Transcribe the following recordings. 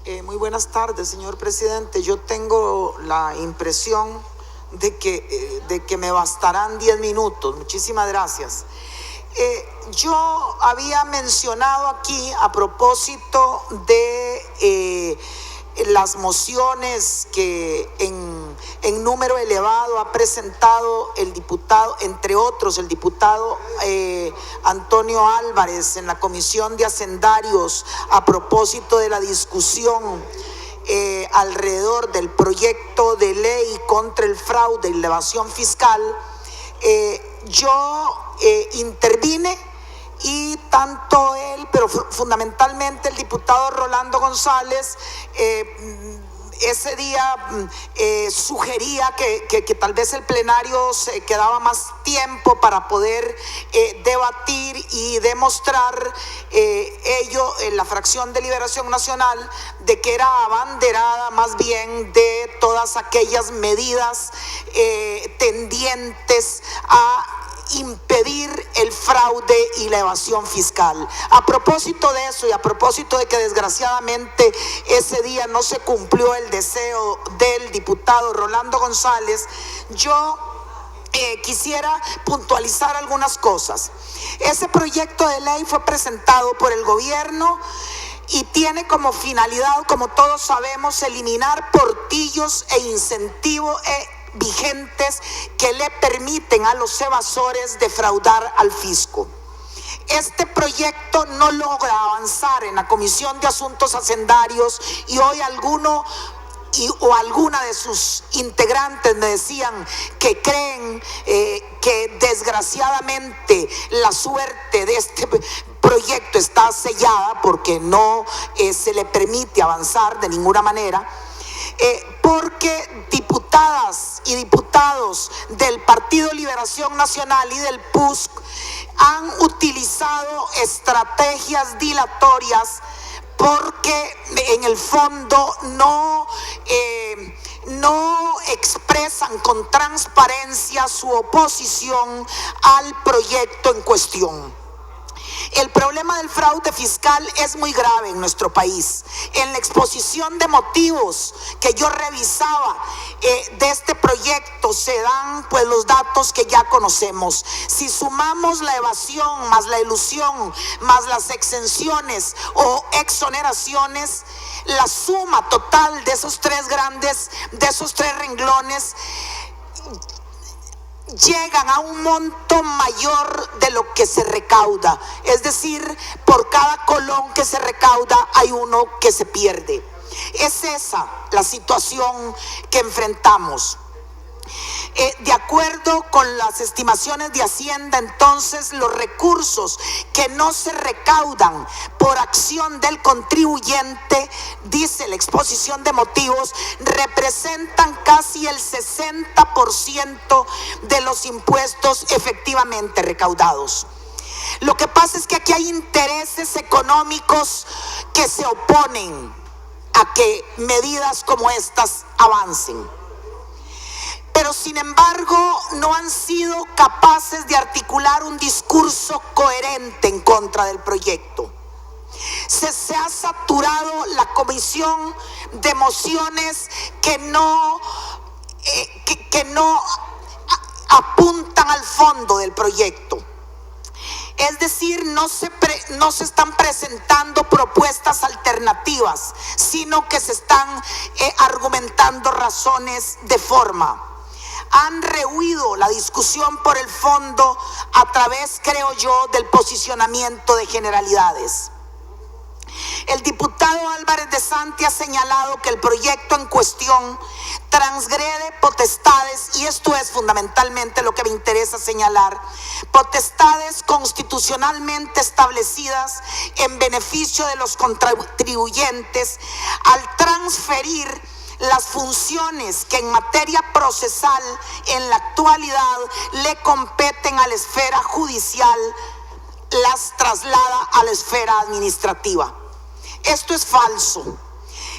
Muy buenas tardes, señor presidente. Yo tengo la impresión de que me bastarán 10 minutos. Muchísimas gracias. Yo había mencionado aquí a propósito de las mociones que en número elevado ha presentado el diputado, entre otros el diputado Antonio Álvarez en la Comisión de Hacendarios a propósito de la discusión alrededor del proyecto de ley contra el fraude y la evasión fiscal. Yo intervine y tanto él, pero fundamentalmente el diputado Rolando González, ese día sugería que tal vez el plenario se quedaba más tiempo para poder debatir y demostrar ello en la fracción de Liberación Nacional de que era abanderada más bien de todas aquellas medidas tendientes a impedir el fraude y la evasión fiscal. A propósito de eso y a propósito de que desgraciadamente ese día no se cumplió el deseo del diputado Rolando González, yo quisiera puntualizar algunas cosas. Ese proyecto de ley fue presentado por el gobierno y tiene como finalidad, como todos sabemos, eliminar portillos e incentivos vigentes que le permiten a los evasores defraudar al fisco. Este proyecto no logra avanzar en la Comisión de Asuntos Hacendarios y hoy alguna de sus integrantes me decían que creen que desgraciadamente la suerte de este proyecto está sellada porque no se le permite avanzar de ninguna manera. Porque diputadas y diputados del Partido Liberación Nacional y del PUSC han utilizado estrategias dilatorias porque en el fondo no expresan con transparencia su oposición al proyecto en cuestión. El problema del fraude fiscal es muy grave en nuestro país. En la exposición de motivos que yo revisaba de este proyecto se dan pues los datos que ya conocemos. Si sumamos la evasión más la ilusión más las exenciones o exoneraciones, la suma total de esos tres renglones llegan a un monto mayor de lo que se recauda. Es decir, por cada colón que se recauda hay uno que se pierde. Es esa la situación que enfrentamos. De acuerdo con las estimaciones de Hacienda, entonces los recursos que no se recaudan por acción del contribuyente, dice la exposición de motivos, representan casi el 60% de los impuestos efectivamente recaudados. Lo que pasa es que aquí hay intereses económicos que se oponen a que medidas como estas avancen. Pero sin embargo no han sido capaces de articular un discurso coherente en contra del proyecto. Se ha saturado la comisión de mociones que no apuntan al fondo del proyecto. Es decir, no se están presentando propuestas alternativas, sino que se están argumentando razones de forma. Han rehuido la discusión por el fondo a través, creo yo, del posicionamiento de generalidades. El diputado Álvarez de Santi ha señalado que el proyecto en cuestión transgrede potestades, y esto es fundamentalmente lo que me interesa señalar, potestades constitucionalmente establecidas en beneficio de los contribuyentes al transferir las funciones que en materia procesal en la actualidad le competen a la esfera judicial, las traslada a la esfera administrativa. Esto es falso.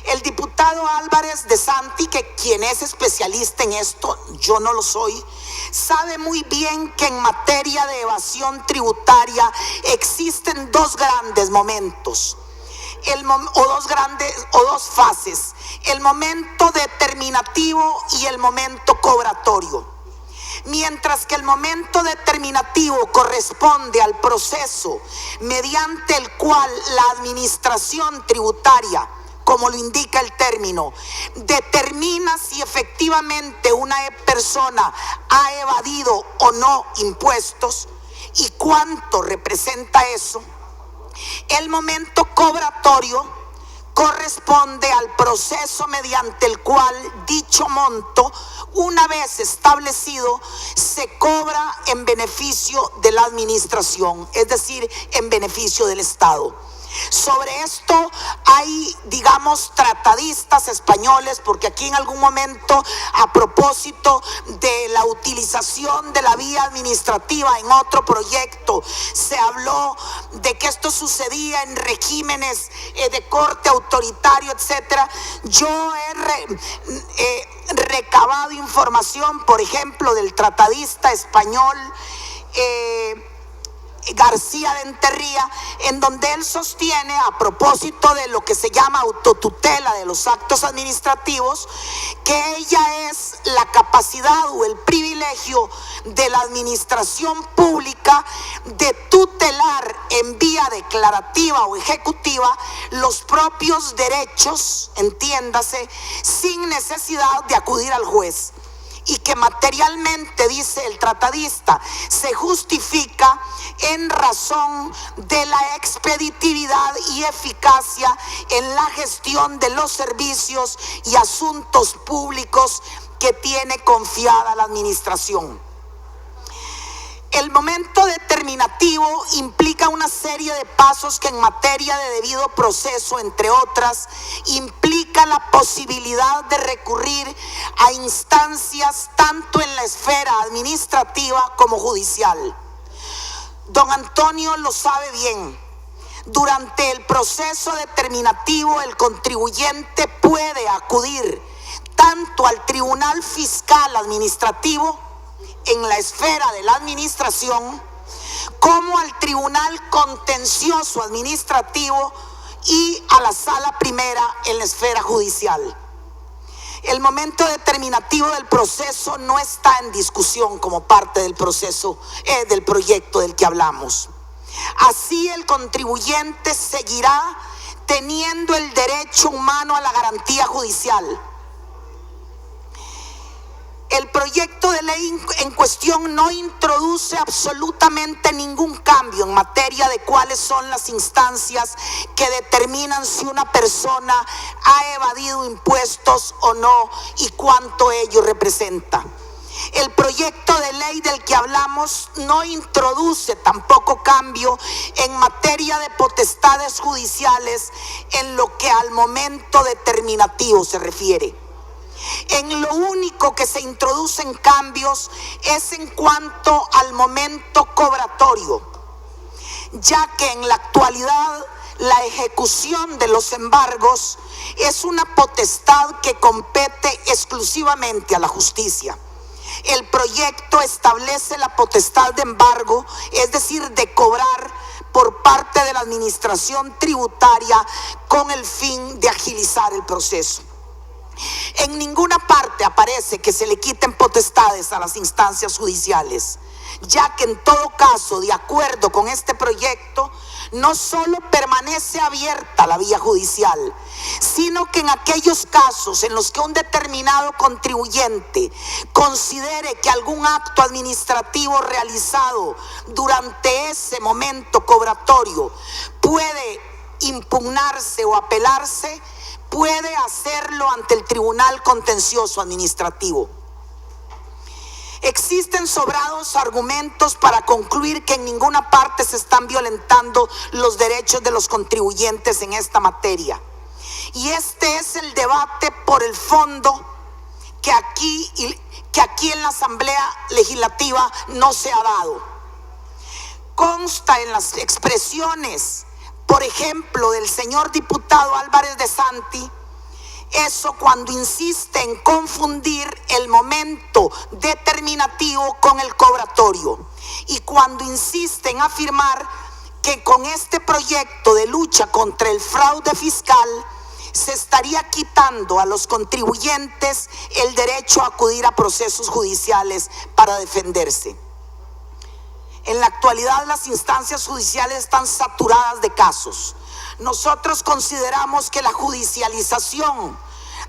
El diputado Álvarez de Santi, que quien es especialista en esto, yo no lo soy, sabe muy bien que en materia de evasión tributaria existen dos grandes momentos. o dos fases: el momento determinativo y el momento cobratorio. Mientras que el momento determinativo corresponde al proceso mediante el cual la administración tributaria, como lo indica el término, determina si efectivamente una persona ha evadido o no impuestos y cuánto representa eso, el momento cobratorio corresponde al proceso mediante el cual dicho monto, una vez establecido, se cobra en beneficio de la administración, es decir, en beneficio del Estado. Sobre esto hay, digamos, tratadistas españoles, porque aquí en algún momento, a propósito de la utilización de la vía administrativa en otro proyecto, se habló de que esto sucedía en regímenes de corte autoritario, etcétera. Yo he recabado información, por ejemplo, del tratadista español García de Enterría, en donde él sostiene, a propósito de lo que se llama autotutela de los actos administrativos, que ella es la capacidad o el privilegio de la administración pública de tutelar en vía declarativa o ejecutiva los propios derechos, entiéndase, sin necesidad de acudir al juez. Y que materialmente, dice el tratadista, se justifica en razón de la expeditividad y eficacia en la gestión de los servicios y asuntos públicos que tiene confiada la administración. El momento determinativo implica una serie de pasos que en materia de debido proceso, entre otras, implica la posibilidad de recurrir a instancias tanto en la esfera administrativa como judicial. Don Antonio lo sabe bien. Durante el proceso determinativo, el contribuyente puede acudir tanto al Tribunal Fiscal Administrativo en la esfera de la administración, como al Tribunal Contencioso Administrativo y a la Sala Primera en la esfera judicial. El momento determinativo del proceso no está en discusión como parte del proceso del proyecto del que hablamos. Así, el contribuyente seguirá teniendo el derecho humano a la garantía judicial. El proyecto de ley en cuestión no introduce absolutamente ningún cambio en materia de cuáles son las instancias que determinan si una persona ha evadido impuestos o no y cuánto ello representa. El proyecto de ley del que hablamos no introduce tampoco cambio en materia de potestades judiciales en lo que al momento determinativo se refiere. En lo único que se introducen cambios es en cuanto al momento cobratorio, ya que en la actualidad la ejecución de los embargos es una potestad que compete exclusivamente a la justicia. El proyecto establece la potestad de embargo, es decir, de cobrar por parte de la administración tributaria con el fin de agilizar el proceso. En ninguna parte aparece que se le quiten potestades a las instancias judiciales, ya que en todo caso, de acuerdo con este proyecto, no solo permanece abierta la vía judicial, sino que en aquellos casos en los que un determinado contribuyente considere que algún acto administrativo realizado durante ese momento cobratorio puede impugnarse o apelarse, puede hacerlo ante el Tribunal Contencioso Administrativo. Existen sobrados argumentos para concluir que en ninguna parte se están violentando los derechos de los contribuyentes en esta materia. Y este es el debate por el fondo que aquí en la Asamblea Legislativa no se ha dado. Consta en las expresiones, por ejemplo, del señor diputado Álvarez de Santi, eso cuando insiste en confundir el momento determinativo con el cobratorio, y cuando insiste en afirmar que con este proyecto de lucha contra el fraude fiscal se estaría quitando a los contribuyentes el derecho a acudir a procesos judiciales para defenderse. En la actualidad las instancias judiciales están saturadas de casos. Nosotros consideramos que la judicialización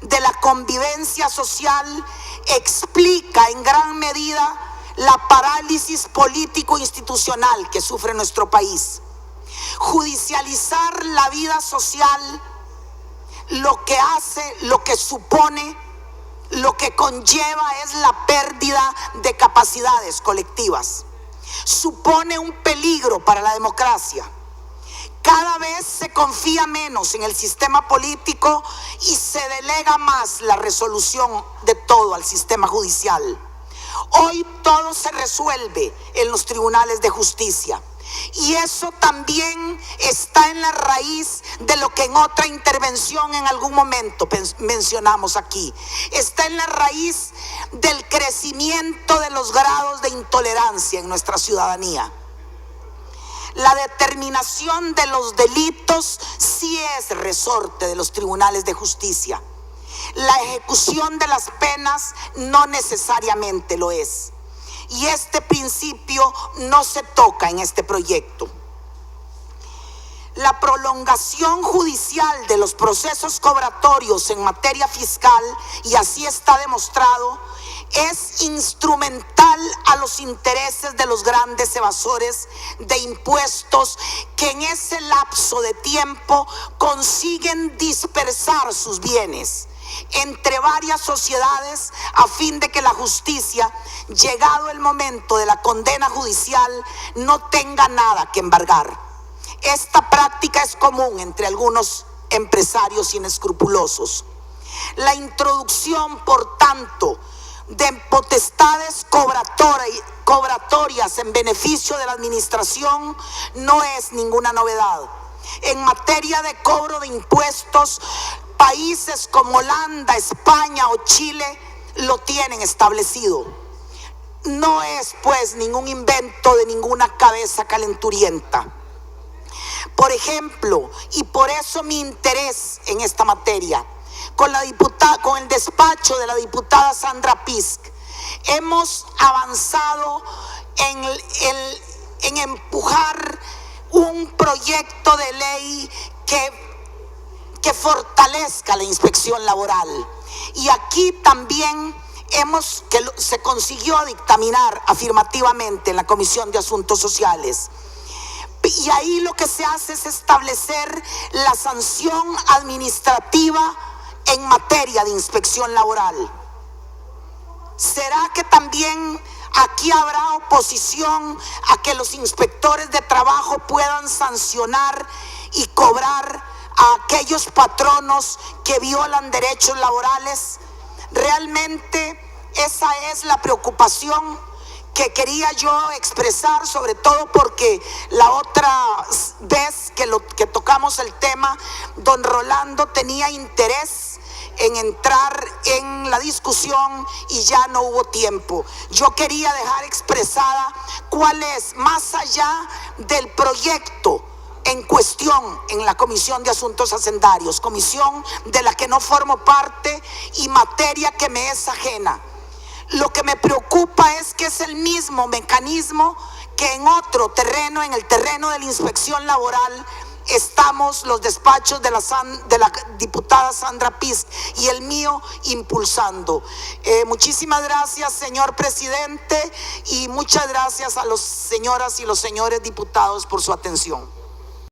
de la convivencia social explica en gran medida la parálisis político-institucional que sufre nuestro país. Judicializar la vida social lo que hace, lo que supone, lo que conlleva es la pérdida de capacidades colectivas. Supone un peligro para la democracia. Cada vez se confía menos en el sistema político y se delega más la resolución de todo al sistema judicial. Hoy todo se resuelve en los tribunales de justicia. Y eso también está en la raíz de lo que en otra intervención en algún momento mencionamos aquí. Está en la raíz del crecimiento de los grados de intolerancia en nuestra ciudadanía. La determinación de los delitos sí es resorte de los tribunales de justicia. La ejecución de las penas no necesariamente lo es. Y este principio no se toca en este proyecto. La prolongación judicial de los procesos cobratorios en materia fiscal, y así está demostrado, es instrumental a los intereses de los grandes evasores de impuestos que en ese lapso de tiempo consiguen dispersar sus bienes entre varias sociedades a fin de que la justicia, llegado el momento de la condena judicial, no tenga nada que embargar. Esta práctica es común entre algunos empresarios inescrupulosos. La introducción, por tanto, de potestades cobratorias en beneficio de la administración no es ninguna novedad. En materia de cobro de impuestos, países como Holanda, España o Chile lo tienen establecido. No es pues ningún invento de ninguna cabeza calenturienta. Por ejemplo, y por eso mi interés en esta materia, con el despacho de la diputada Sandra Pisk, hemos avanzado en empujar un proyecto de ley que fortalezca la inspección laboral. Y aquí también se consiguió dictaminar afirmativamente en la Comisión de Asuntos Sociales. Y ahí lo que se hace es establecer la sanción administrativa en materia de inspección laboral. ¿Será que también aquí habrá oposición a que los inspectores de trabajo puedan sancionar y cobrar a aquellos patronos que violan derechos laborales? Realmente esa es la preocupación que quería yo expresar, sobre todo porque la otra vez que tocamos el tema, don Rolando tenía interés en entrar en la discusión y ya no hubo tiempo. Yo quería dejar expresada cuál es, más allá del proyecto en cuestión en la Comisión de Asuntos Hacendarios, comisión de la que no formo parte y materia que me es ajena. Lo que me preocupa es que es el mismo mecanismo que en otro terreno, en el terreno de la inspección laboral, estamos los despachos de la diputada Sandra Pisk y el mío impulsando. Muchísimas gracias, señor presidente, y muchas gracias a las señoras y los señores diputados por su atención.